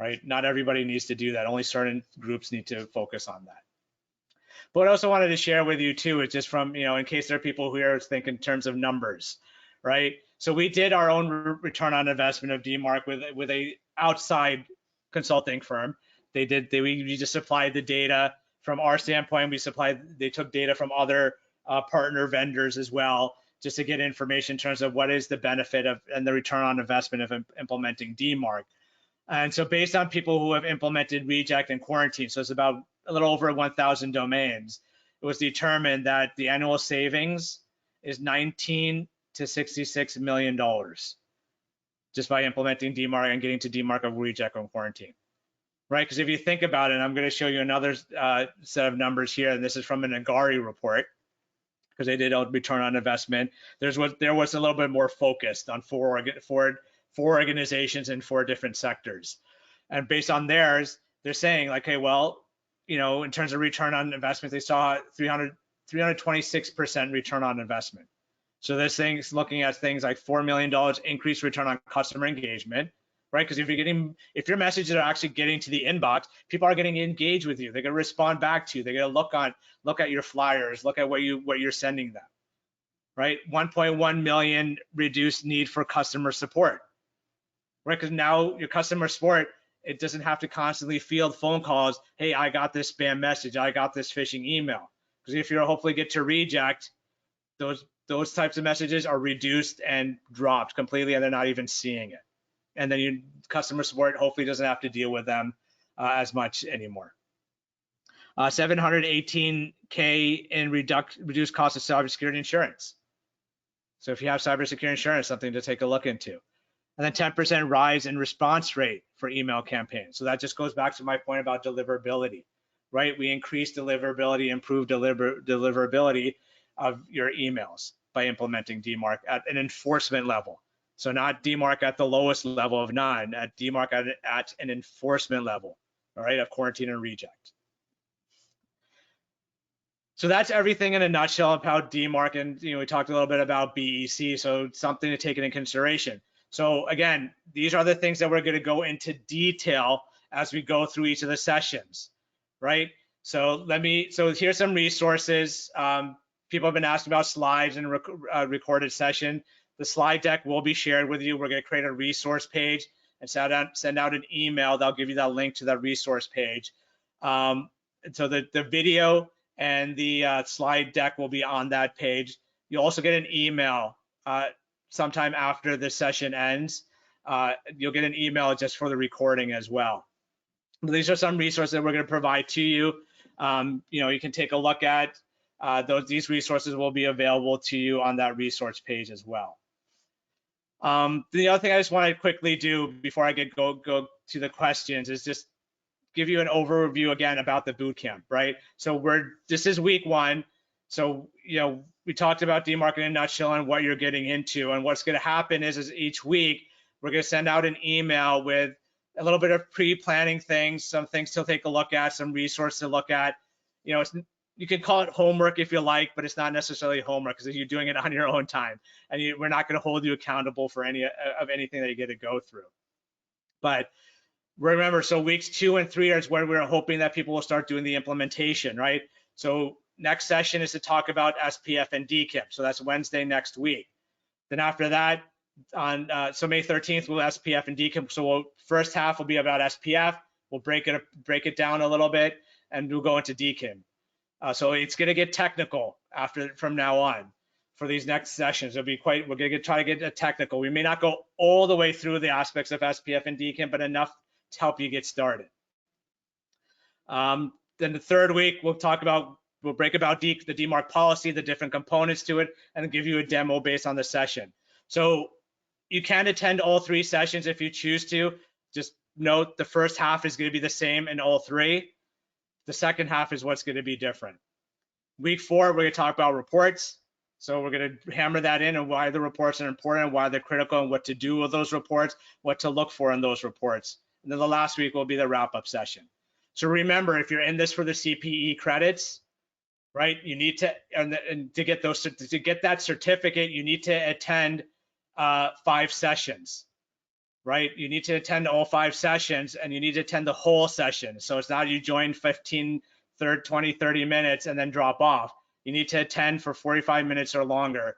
right? Not everybody needs to do that. Only certain groups need to focus on that. But what I also wanted to share with you too is just from, in case there are people who are thinking in terms of numbers, right? So we did our own return on investment of DMARC with a outside consulting firm. We just supplied the data from our standpoint. They took data from other partner vendors as well, just to get information in terms of what is the benefit of and the return on investment of implementing DMARC. And so based on people who have implemented reject and quarantine, so it's about a little over 1,000 domains, it was determined that the annual savings is $19 to $66 million just by implementing DMARC and getting to DMARC of reject and quarantine, right? Because if you think about it, I'm going to show you another set of numbers here, and this is from an Agari report, because they did a return on investment. There was a little bit more focused on four organizations in 4 different sectors. And based on theirs, they're saying like, hey, well, in terms of return on investment, they saw 326% return on investment. So this thing's looking at things like $4 million increased return on customer engagement, right? Because if your messages are actually getting to the inbox, people are getting engaged with you. They're gonna respond back to you. They're gonna look at your flyers, look at what you're sending them, right? 1.1 million reduced need for customer support, right? Because now your customer support, it doesn't have to constantly field phone calls. Hey, I got this spam message. I got this phishing email. Because if you hopefully get to reject, those types of messages are reduced and dropped completely, and they're not even seeing it. And then your customer support hopefully doesn't have to deal with them as much anymore. 718K in reduced cost of cybersecurity insurance. So if you have cybersecurity insurance, something to take a look into. And then 10% rise in response rate for email campaigns. So that just goes back to my point about deliverability, right? We increase deliverability, improve deliverability of your emails by implementing DMARC at an enforcement level. So not DMARC at the lowest level of none, at DMARC at an enforcement level, all right, of quarantine and reject. So that's everything in a nutshell about DMARC, and we talked a little bit about BEC, so something to take into consideration. So again, these are the things that we're going to go into detail as we go through each of the sessions, right? So here's some resources. People have been asking about slides and recorded session. The slide deck will be shared with you. We're going to create a resource page and send out an email. They'll give you that link to that resource page. And so the video and the slide deck will be on that page. You'll also get an email sometime after the session ends. You'll get an email just for the recording as well. But these are some resources that we're going to provide to you. You can take a look at. These resources will be available to you on that resource page as well. The other thing I just want to quickly do before I go to the questions is just give you an overview again about the bootcamp, right? So this is week 1. So we talked about DMARC in a nutshell and what you're getting into, and what's going to happen is each week we're going to send out an email with a little bit of pre-planning things, some things to take a look at, some resources to look at. You can call it homework if you like, but it's not necessarily homework because you're doing it on your own time, and we're not going to hold you accountable for anything that you get to go through. But remember, so weeks 2 and 3 is where we're hoping that people will start doing the implementation, right? So next session is to talk about SPF and DKIM. So that's Wednesday next week. Then after that, so May 13th, we'll SPF and DKIM. So first half will be about SPF. We'll break it down a little bit, and we'll go into DKIM. So it's going to get technical from now on for these next sessions. We're going to try to get technical. We may not go all the way through the aspects of SPF and DKIM, but enough to help you get started. Then the third week, we'll break about the DMARC policy, the different components to it, and give you a demo based on the session. So you can attend all 3 sessions if you choose to. Just note the first half is going to be the same in all 3. The second half is what's going to be different. Week 4, we're going to talk about reports. So we're going to hammer that in and why the reports are important, why they're critical, and what to do with those reports, what to look for in those reports. And then the last week will be the wrap-up session. So remember, if you're in this for the CPE credits, right, you need to, and to get those, to get that certificate, you need to attend 5 sessions, right? You need to attend all 5 sessions, and you need to attend the whole session. So it's not you join 15, 20, 30 minutes and then drop off. You need to attend for 45 minutes or longer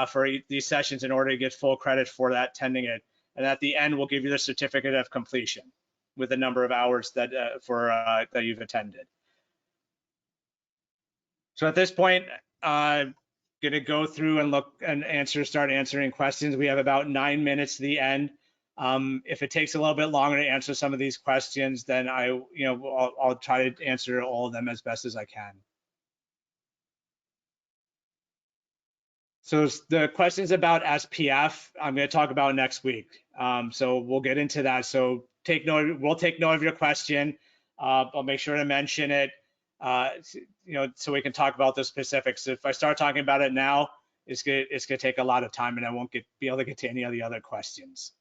for these sessions in order to get full credit for that attending it. And at the end, we'll give you the certificate of completion with the number of hours that that you've attended. So at this point, I'm gonna go through and look and start answering questions. We have about 9 minutes to the end. If it takes a little bit longer to answer some of these questions, then I'll try to answer all of them as best as I can. So the questions about SPF, I'm going to talk about next week. So we'll get into that. So we'll take note of your question. I'll make sure to mention it, so we can talk about the specifics. If I start talking about it now, it's going to take a lot of time, and I won't be able to get to any of the other questions.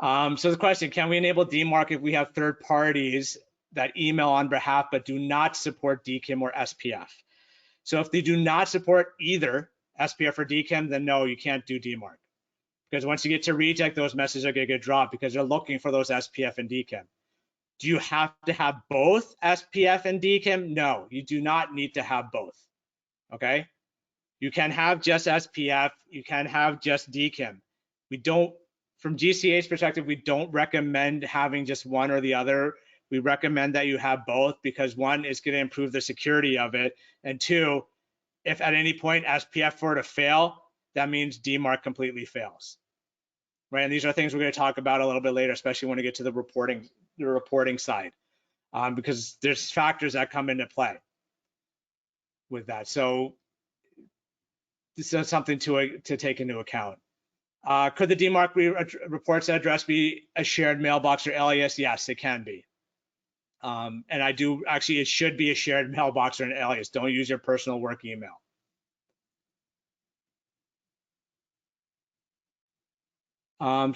So the question, can we enable DMARC if we have third parties that email on behalf but do not support DKIM or SPF? So if they do not support either SPF or DKIM, then no, you can't do DMARC. Because once you get to reject, those messages are going to get dropped because they're looking for those SPF and DKIM. Do you have to have both SPF and DKIM? No, you do not need to have both. Okay? You can have just SPF, you can have just DKIM. We don't, from GCA's perspective, we don't recommend having just one or the other. We recommend that you have both because one is going to improve the security of it, and two, if at any point SPF were to fail, that means DMARC completely fails, right? And these are things we're going to talk about a little bit later, especially when we get to the reporting side, because there's factors that come into play with that. So this is something to take into account. Could the DMARC reports address be a shared mailbox or alias? Yes, it can be. And I do actually, it should be a shared mailbox or an alias. Don't use your personal work email.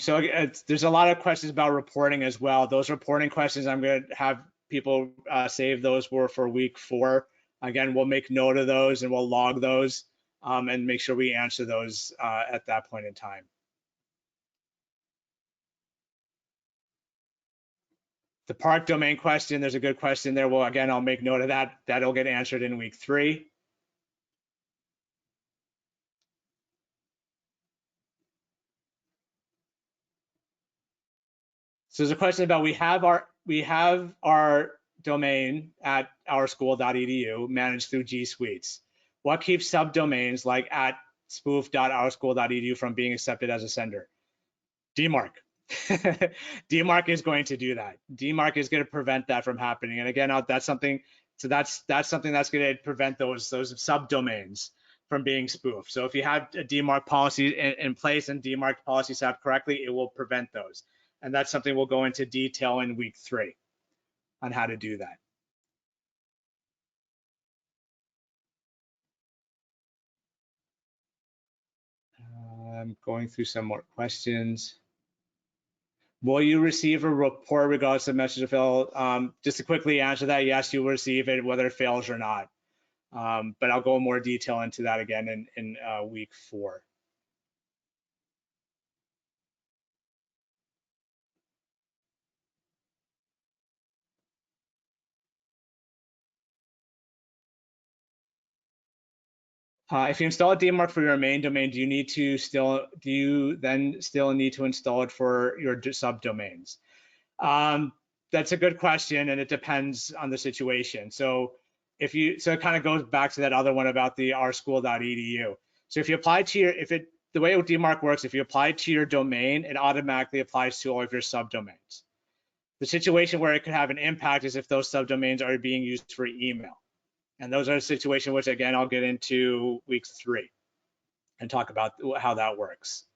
So there's a lot of questions about reporting as well. Those reporting questions, I'm going to have people save those for week 4. Again, we'll make note of those and we'll log those and make sure we answer those at that point in time. The park domain question, there's a good question there. Well, again, I'll make note of that. That'll get answered in week 3. So there's a question about we have our domain at ourschool.edu managed through G Suites. What keeps subdomains like at spoof.ourschool.edu from being accepted as a sender? DMARC. DMARC is going to do that. DMARC is going to prevent that from happening. And again, that's something. So that's something that's going to prevent those subdomains from being spoofed. So if you have a DMARC policy in place and DMARC policy set up correctly, it will prevent those. And that's something we'll go into detail in week 3 on how to do that. I'm going through some more questions. Will you receive a report regardless of message fail? Just to quickly answer that, yes, you will receive it whether it fails or not. But I'll go in more detail into that again in week 4. If you install a DMARC for your main domain, do you then still need to install it for your subdomains? That's a good question, and it depends on the situation. So it kind of goes back to that other one about the ourschool.edu. So if you apply to the way DMARC works, if you apply to your domain, it automatically applies to all of your subdomains. The situation where it could have an impact is if those subdomains are being used for email. And those are a situation which, again, I'll get into week 3 and talk about how that works.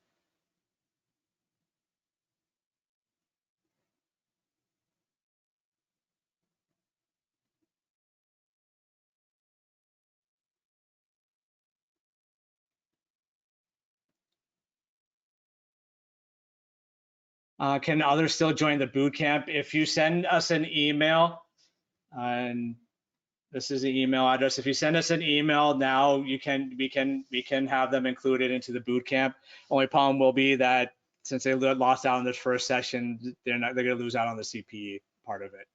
Can others still join the bootcamp? If you send us an email, and this is the email address. If you send us an email now, we can have them included into the bootcamp. Only problem will be that since they lost out on this first session, they're going to lose out on the CPE part of it.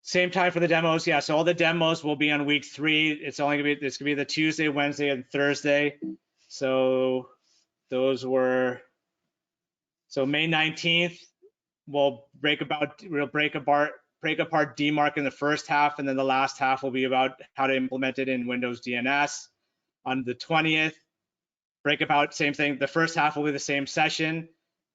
Same time for the demos, yeah. So all the demos will be on week 3. It's gonna be the Tuesday, Wednesday, and Thursday. So those were, so May 19th, we'll break apart DMARC in the first half, and then the last half will be about how to implement it in Windows DNS. On the 20th, break apart, same thing. The first half will be the same session,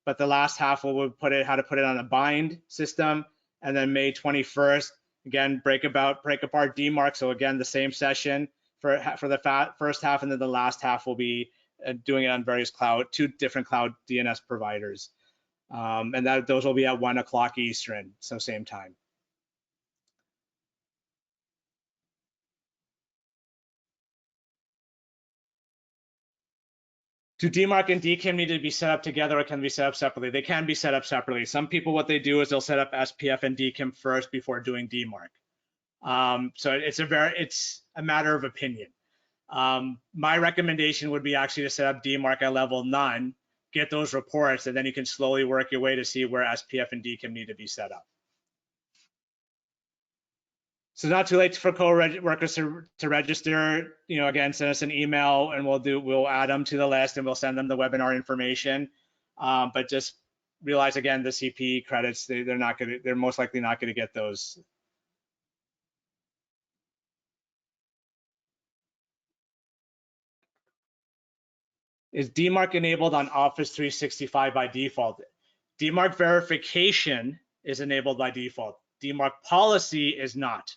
but the last half will how to put it on a bind system. And then May 21st, again, break apart DMARC. So again, the same session for the first half, and then the last half will be doing it on various 2 different cloud DNS providers. And those will be at 1 o'clock Eastern, so same time. Do DMARC and DKIM need to be set up together, or can be set up separately? They can be set up separately. Some people, what they do is they'll set up SPF and DKIM first before doing DMARC. So it's a matter of opinion. My recommendation would be actually to set up DMARC at level none, get those reports, and then you can slowly work your way to see where SPF and DKIM need to be set up. So not too late for co-workers to register. You know, again, send us an email and we'll add them to the list and we'll send them the webinar information. But just realize again, the CPE credits, they're most likely not gonna get those. Is DMARC enabled on Office 365 by default? DMARC verification is enabled by default. DMARC policy is not.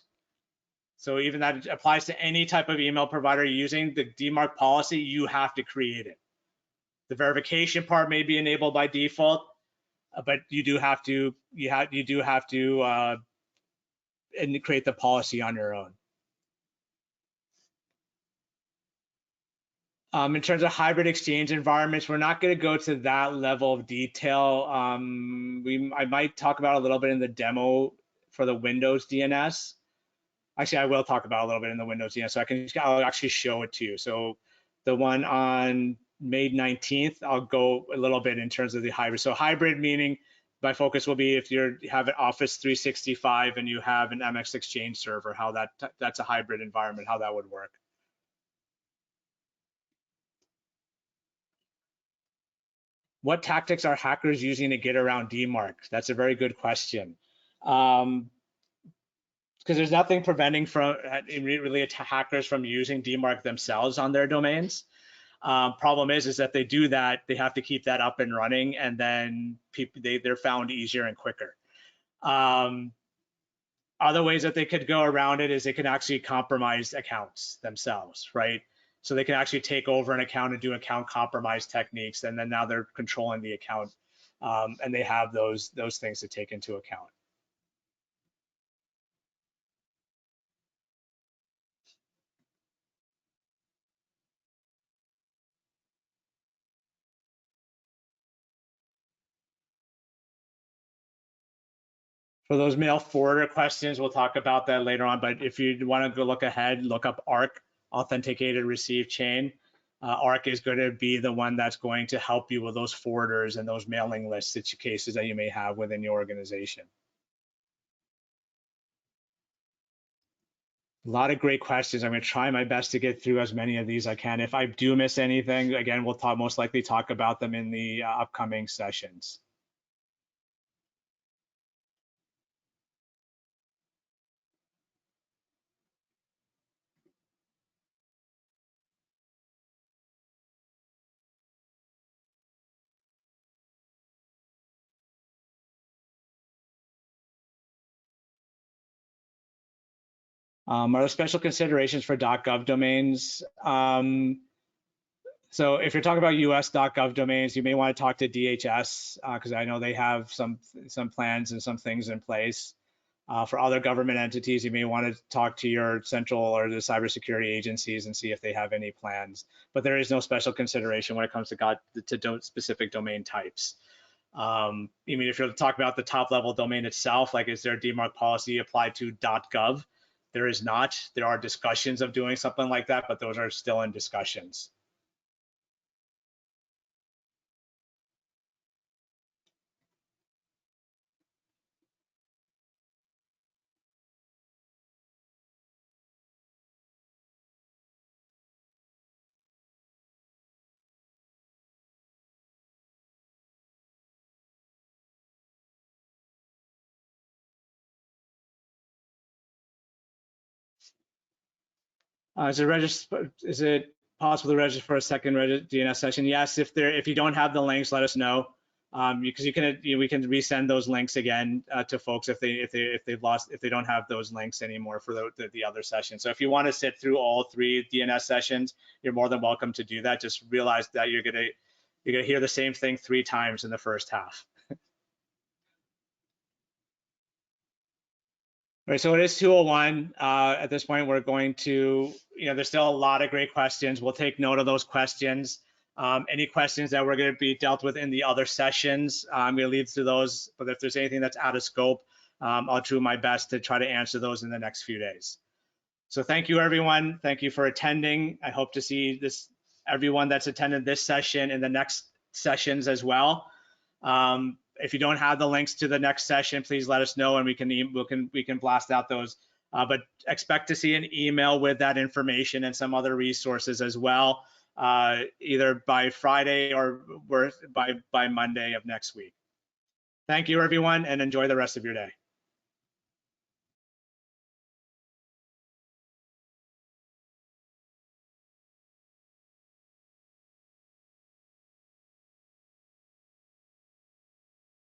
So even that applies to any type of email provider using the DMARC policy, you have to create it. The verification part may be enabled by default, but you do have to create the policy on your own. In terms of hybrid exchange environments, we're not going to go to that level of detail. I might talk about a little bit in the demo for the Windows DNS. Actually, I will talk about a little bit in the Windows DNS, so I'll actually show it to you. So the one on May 19th, I'll go a little bit in terms of the hybrid. So hybrid meaning my focus will be if you have an Office 365 and you have an MX Exchange server, how that's a hybrid environment, how that would work. What tactics are hackers using to get around DMARC? That's a very good question. Because there's nothing preventing hackers from using DMARC themselves on their domains. Problem is that they do that, they have to keep that up and running, and then they're found easier and quicker. Other ways that they could go around it is they can actually compromise accounts themselves, right? So they can actually take over an account and do account compromise techniques, and then now they're controlling the account, and they have those things to take into account. For those mail forwarder questions, we'll talk about that later on, but if you want to go look ahead, look up ARC, Authenticated Receive Chain. ARC is going to be the one that's going to help you with those forwarders and those mailing list cases that you may have within your organization. A lot of great questions. I'm going to try my best to get through as many of these as I can. If I do miss anything, again, we'll most likely talk about them in the upcoming sessions. Are there special considerations for .gov domains? So if you're talking about US.gov domains, you may want to talk to DHS because I know they have some plans and some things in place. For other government entities, you may want to talk to your central or the cybersecurity agencies and see if they have any plans. But there is no special consideration when it comes to specific domain types. I mean, if you're to talk about the top level domain itself, like is there a DMARC policy applied to .gov? There is not. There are discussions of doing something like that, but those are still in discussions. Is it possible to register for a second DNS session? Yes, if you don't have the links, let us know, because we can resend those links again to folks if they don't have those links anymore for the other session. So if you want to sit through all 3 DNS sessions, you're more than welcome to do that. Just realize that you're gonna hear the same thing 3 times in the first half. Right, so it is 2:01. At this point, we're going to, there's still a lot of great questions. We'll take note of those questions. Any questions that we're going to be dealt with in the other sessions, I'm going to lead through those. But if there's anything that's out of scope, I'll do my best to try to answer those in the next few days. So thank you, everyone. Thank you for attending. I hope to see everyone that's attended this session in the next sessions as well. If you don't have the links to the next session, please let us know and we can blast out those. But expect to see an email with that information and some other resources as well, either by Friday or by Monday of next week. Thank you, everyone, and enjoy the rest of your day.